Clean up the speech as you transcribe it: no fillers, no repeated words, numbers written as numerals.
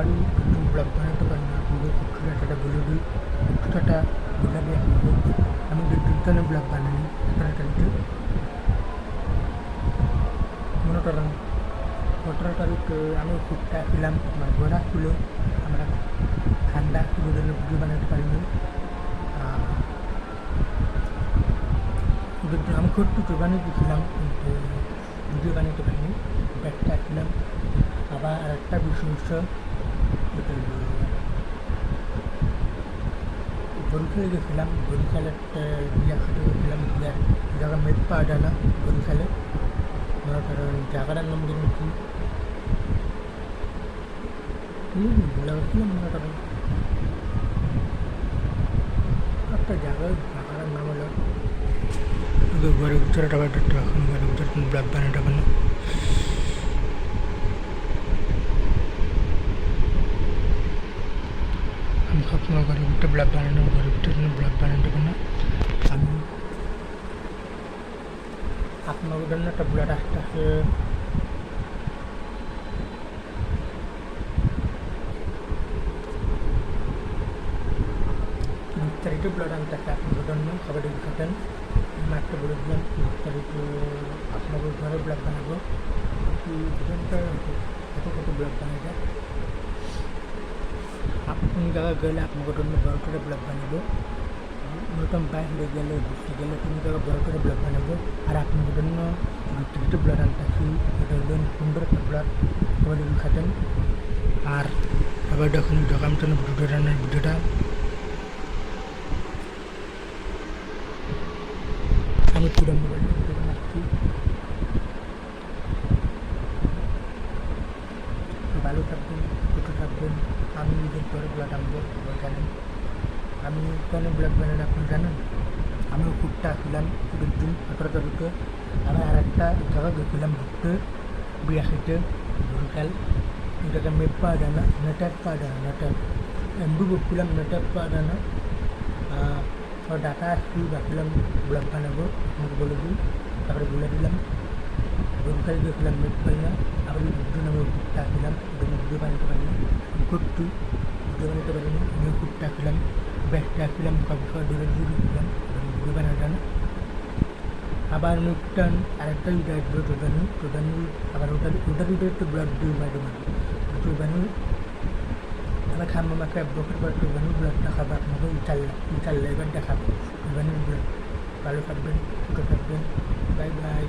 আবারও নতুন ব্লগ বানাতে পারি না আপনাদের কিছুটা বলে দিই কিছুটা বলে দিই আপনাদের আমি দুজনে ব্লগ বানাই তাড়াতাড়িতে মনে করেন 17 তারিখ আমি খুবটা ছিলাম আমার ঘোরা ছিল আমরা ঠান্ডা ছিল জন্য ভিডিও বানাতে পারিনি আমি একটু বানিয়েছিলাম কিন্তু ভিডিও বানাতে পারিনি ব্যাগটা ছিলাম আবার আরেকটা বিষয় হচ্ছে বরিশালে গেছিলাম বরিশালে বিয়া খেতে গেছিলাম বিয়ার জায়গা মেপ পাওয়া যায় না বরিশালে মনে করেন জায়গাটার নাম যেন কি ভুলে গেছিলাম মনে করেন একটা জায়গাটার নাম হলো ঘরের ভিতরে টাকা এখন ঘরের ভিতরে ব্লগ বানাতে পারে আমি সবসময় ঘরের ভিতরে ব্লগ বানানো ঘরের ভিতরে ব্লগ বানাতে পারে আমি আপনাদের জন্য একটা ব্লগ আসতে আসে 30 তারিখে ব্লগ আনতে আসে আপনাদের জন্য সবাই দেখাতেন আমি একটা বলে দিলাম 30 তারিখে আপনাদের ঘরে ব্লগ বানাবো কত ব্লগ বানা যায় আপনি জায়গায় গেলে আপনাদের জন্য বড় করে ব্লগ বানাবো নতুন বাইরে গেলে ঘুরতে গেলে তুমি জায়গায় বড় করে ব্লগ বানাবো আর আপনাদের জন্য 30 তারিখে ব্লগ আনতে আসি এটা হলেন সুন্দর একটা ব্লগ সবাই দেখাতেন আর সবাই দেখুন দেখাম তো ভিডিও রান্নার ভিডিওটা আমি পুরো মোবাইল ভিডিও বানাচ্ছি ভালো থাকবেন সুস্থ থাকবেন আমি নিজের পরে ব্লগ আনবো জানেন আমি কেন ব্লগ বানান আপনি জানেন আমিও খুবটা আসলাম দিন 17 তারিখে আমি আর একটা জায়গা গেছিলাম ঘুরতে বিয়া খেতে বরিশাল এটাকে মেপ পাওয়া যায় না নেটওয়ার্ক পাওয়া যায় না নেটওয়ার্ক এমবি করছিলাম নেটওয়ার্ক পাওয়া যায় না ডাটা আসছি ভাবছিলাম ব্লগ বানাবো আমাকে বলে দিই তারপরে বলে দিলাম বরিশাল গেছিলাম মেপ পাই না আবার দুজন আমি ঘুরতে আসছিলাম ভিডিও বানাতে পারিনি ঘুরতে ভিডিও বানাতে পারিনি আমিও ঘুরতে আসছিলাম ব্যাগটা আসছিলাম সব দূরে দূরে গেছিলাম ভিডিও বানাতে জানা আবার নতুন আরেকটা ভিডিও আসবে তোদানি আবার ওটার ভিডিও একটু ব্লগ দিয়ে মাঝে মাঝে তোদানি আবার খাম্মা মাকে এক বছর পর তোদানি ব্লগ দেখাবো আপনাকে ইনশাল্লাহ এবার দেখাবো তোদানির ব্লগ ভালো থাকবেন সুস্থ থাকবেন বাই বাই